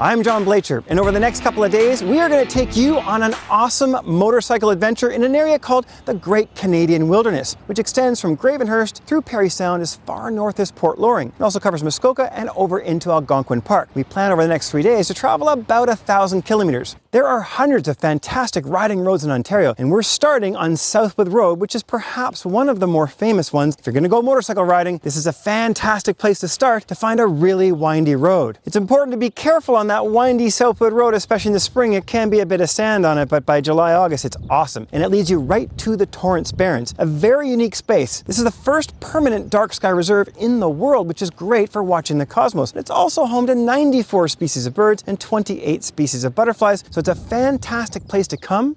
I'm John Blacher, and over the next couple of days, we are going to take you on an awesome motorcycle adventure in an area called the Great Canadian Wilderness, which extends from Gravenhurst through Parry Sound as far north as Port Loring. It also covers Muskoka and over into Algonquin Park. We plan over the next 3 days to travel about 1,000 kilometers. There are hundreds of fantastic riding roads in Ontario, and we're starting on Southwood Road, which is perhaps one of the more famous ones. If you're going to go motorcycle riding, this is a fantastic place to start to find a really windy road. It's important to be careful on that windy Southwood Road, especially in the spring. It can be a bit of sand on it, but by July, August, it's awesome. And it leads you right to the Torrance Barrens, a very unique space. This is the first permanent dark sky reserve in the world, which is great for watching the cosmos. It's also home to 94 species of birds and 28 species of butterflies, so it's a fantastic place to come,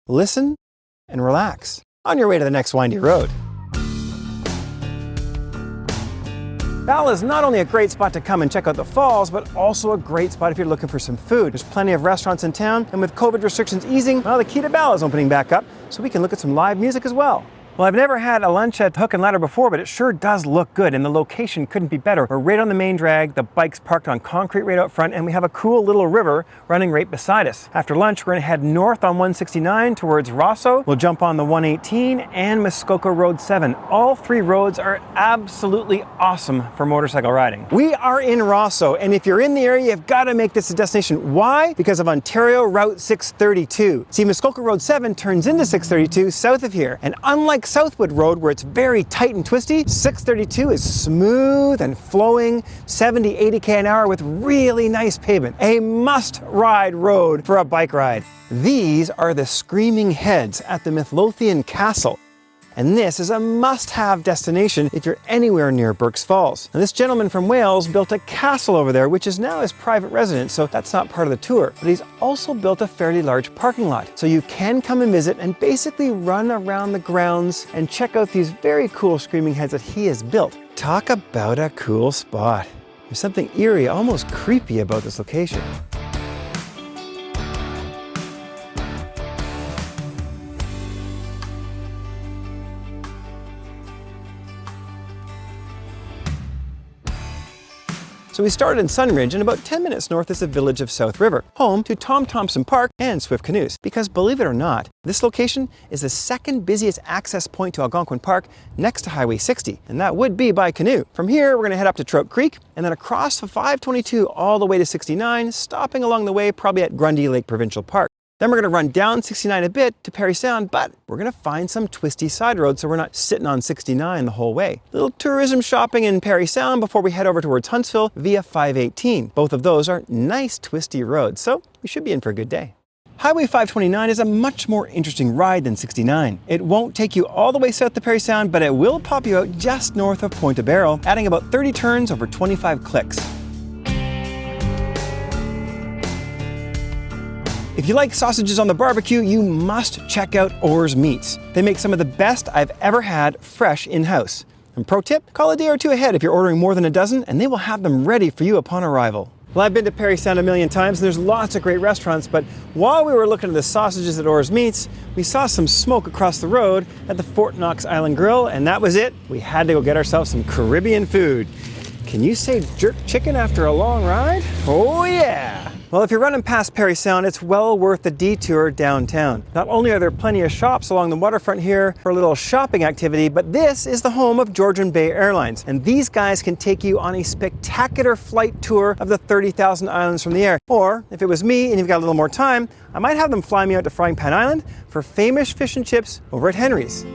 listen, and relax on your way to the next windy road. Val is not only a great spot to come and check out the falls, but also a great spot if you're looking for some food. There's plenty of restaurants in town, and with COVID restrictions easing, well, the Key to Val is opening back up, so we can look at some live music as well. Well, I've never had a lunch at Hook and Ladder before, but it sure does look good, and the location couldn't be better. We're right on the main drag, the bike's parked on concrete right out front, and we have a cool little river running right beside us. After lunch, we're going to head north on 169 towards Rosseau. We'll jump on the 118 and Muskoka Road 7. All three roads are absolutely awesome for motorcycle riding. We are in Rosseau, and if you're in the area, you've got to make this a destination. Why? Because of Ontario Route 632. See, Muskoka Road 7 turns into 632 south of here, and unlike Southwood Road, where it's very tight and twisty, 632 is smooth and flowing, 70, 80 an hour with really nice pavement. A must-ride road for a bike ride. These are the Screaming Heads at the Midlothian Castle. And this is a must-have destination if you're anywhere near Burk's Falls. Now, this gentleman from Wales built a castle over there, which is now his private residence, so that's not part of the tour. But he's also built a fairly large parking lot, so you can come and visit and basically run around the grounds and check out these very cool Screaming Heads that he has built. Talk about a cool spot. There's something eerie, almost creepy about this location. So we started in Sunridge, and about 10 minutes north is the village of South River, home to Tom Thomson Park and Swift Canoes. Because believe it or not, this location is the second busiest access point to Algonquin Park next to Highway 60, and that would be by canoe. From here, we're going to head up to Trout Creek, and then across the 522 all the way to 69, stopping along the way probably at Grundy Lake Provincial Park. Then we're going to run down 69 a bit to Parry Sound, but we're going to find some twisty side roads so we're not sitting on 69 the whole way. Little tourism shopping in Parry Sound before we head over towards Huntsville via 518. Both of those are nice twisty roads, so we should be in for a good day. Highway 529 is a much more interesting ride than 69. It won't take you all the way south to Parry Sound, but it will pop you out just north of Point of Barrel, adding about 30 turns over 25 clicks. If you like sausages on the barbecue, you must check out Orr's Meats. They make some of the best I've ever had fresh in-house. And pro tip, call a day or two ahead if you're ordering more than a dozen, and they will have them ready for you upon arrival. Well, I've been to Parry Sound a million times, and there's lots of great restaurants, but while we were looking at the sausages at Orr's Meats, we saw some smoke across the road at the Fort Knox Island Grill, and that was it. We had to go get ourselves some Caribbean food. Can you say jerk chicken after a long ride? Oh yeah! Well, if you're running past Parry Sound, it's well worth the detour downtown. Not only are there plenty of shops along the waterfront here for a little shopping activity, but this is the home of Georgian Bay Airlines. And these guys can take you on a spectacular flight tour of the 30,000 islands from the air. Or, if it was me and you've got a little more time, I might have them fly me out to Frying Pan Island for famous fish and chips over at Henry's.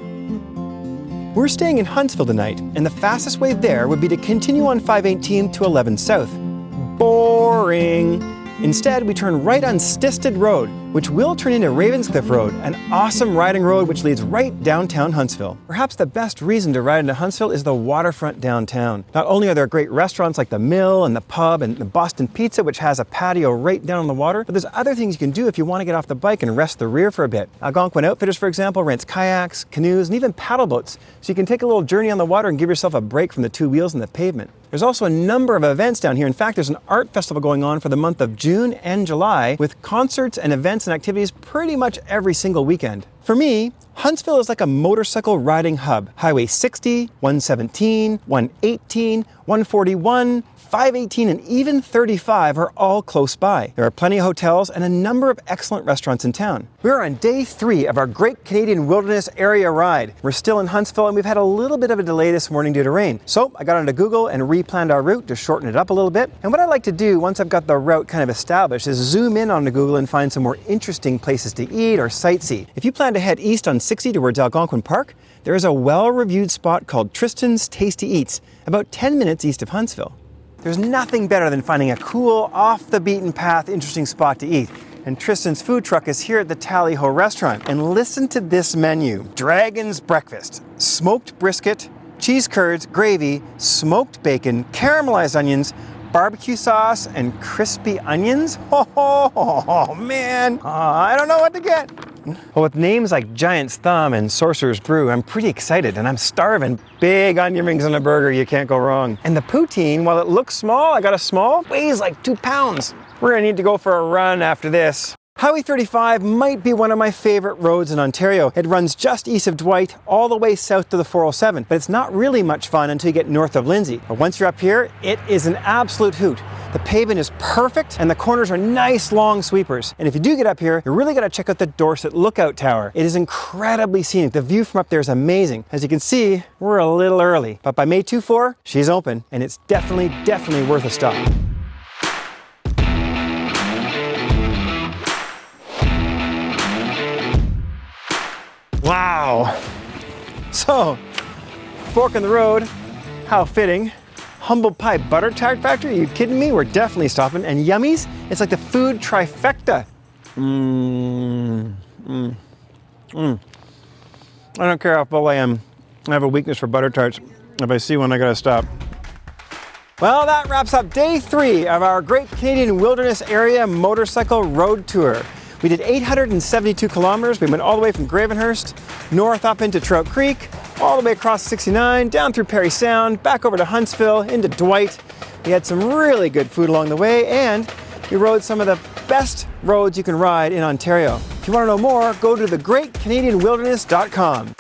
We're staying in Huntsville tonight, and the fastest way there would be to continue on 518 to 11 South. Boring! Instead, we turn right on Stisted Road, which will turn into Ravenscliff Road, an awesome riding road which leads right downtown Huntsville. Perhaps the best reason to ride into Huntsville is the waterfront downtown. Not only are there great restaurants like the Mill and the Pub and the Boston Pizza, which has a patio right down on the water, but there's other things you can do if you want to get off the bike and rest the rear for a bit. Algonquin Outfitters, for example, rents kayaks, canoes, and even paddle boats, so you can take a little journey on the water and give yourself a break from the two wheels and the pavement. There's also a number of events down here. In fact, there's an art festival going on for the month of June and July with concerts and events and activities pretty much every single weekend. For me, Huntsville is like a motorcycle riding hub. Highway 60, 117, 118, 141, 518, and even 35 are all close by. There are plenty of hotels and a number of excellent restaurants in town. We're on day 3 of our Great Canadian Wilderness Area ride. We're still in Huntsville and we've had a little bit of a delay this morning due to rain. So I got onto Google and replanned our route to shorten it up a little bit. And what I like to do once I've got the route kind of established is zoom in onto Google and find some more interesting places to eat or sightsee. If you plan to head east on 60 towards Algonquin Park, there is a well-reviewed spot called Tristan's Tasty Eats, about 10 minutes east of Huntsville. There's nothing better than finding a cool, off-the-beaten-path, interesting spot to eat. And Tristan's food truck is here at the Tally Ho restaurant. And listen to this menu. Dragon's breakfast, smoked brisket, cheese curds, gravy, smoked bacon, caramelized onions, barbecue sauce, and crispy onions. Oh man, I don't know what to get. Well, with names like Giant's Thumb and Sorcerer's Brew, I'm pretty excited and I'm starving. Big onion rings on a burger, you can't go wrong. And the poutine, while it looks small, I got a small, weighs like 2 pounds. We're gonna need to go for a run after this. Highway 35 might be one of my favorite roads in Ontario. It runs just east of Dwight, all the way south to the 407, but it's not really much fun until you get north of Lindsay. But once you're up here, it is an absolute hoot. The pavement is perfect and the corners are nice long sweepers. And if you do get up here, you really gotta check out the Dorset Lookout Tower. It is incredibly scenic. The view from up there is amazing. As you can see, we're a little early, but by May 24, she's open and it's definitely worth a stop. Wow. So, fork in the road, how fitting. Humble Pie Butter Tart Factory? Are you kidding me? We're definitely stopping. And Yummies? It's like the food trifecta. I don't care how full I am. I have a weakness for butter tarts. If I see one, I gotta stop. Well, that wraps up day 3 of our Great Canadian Wilderness Area Motorcycle Road Tour. We did 872 kilometers. We went all the way from Gravenhurst, north up into Trout Creek, all the way across 69, down through Parry Sound, back over to Huntsville, into Dwight. We had some really good food along the way, and we rode some of the best roads you can ride in Ontario. If you want to know more, go to thegreatcanadianwilderness.com.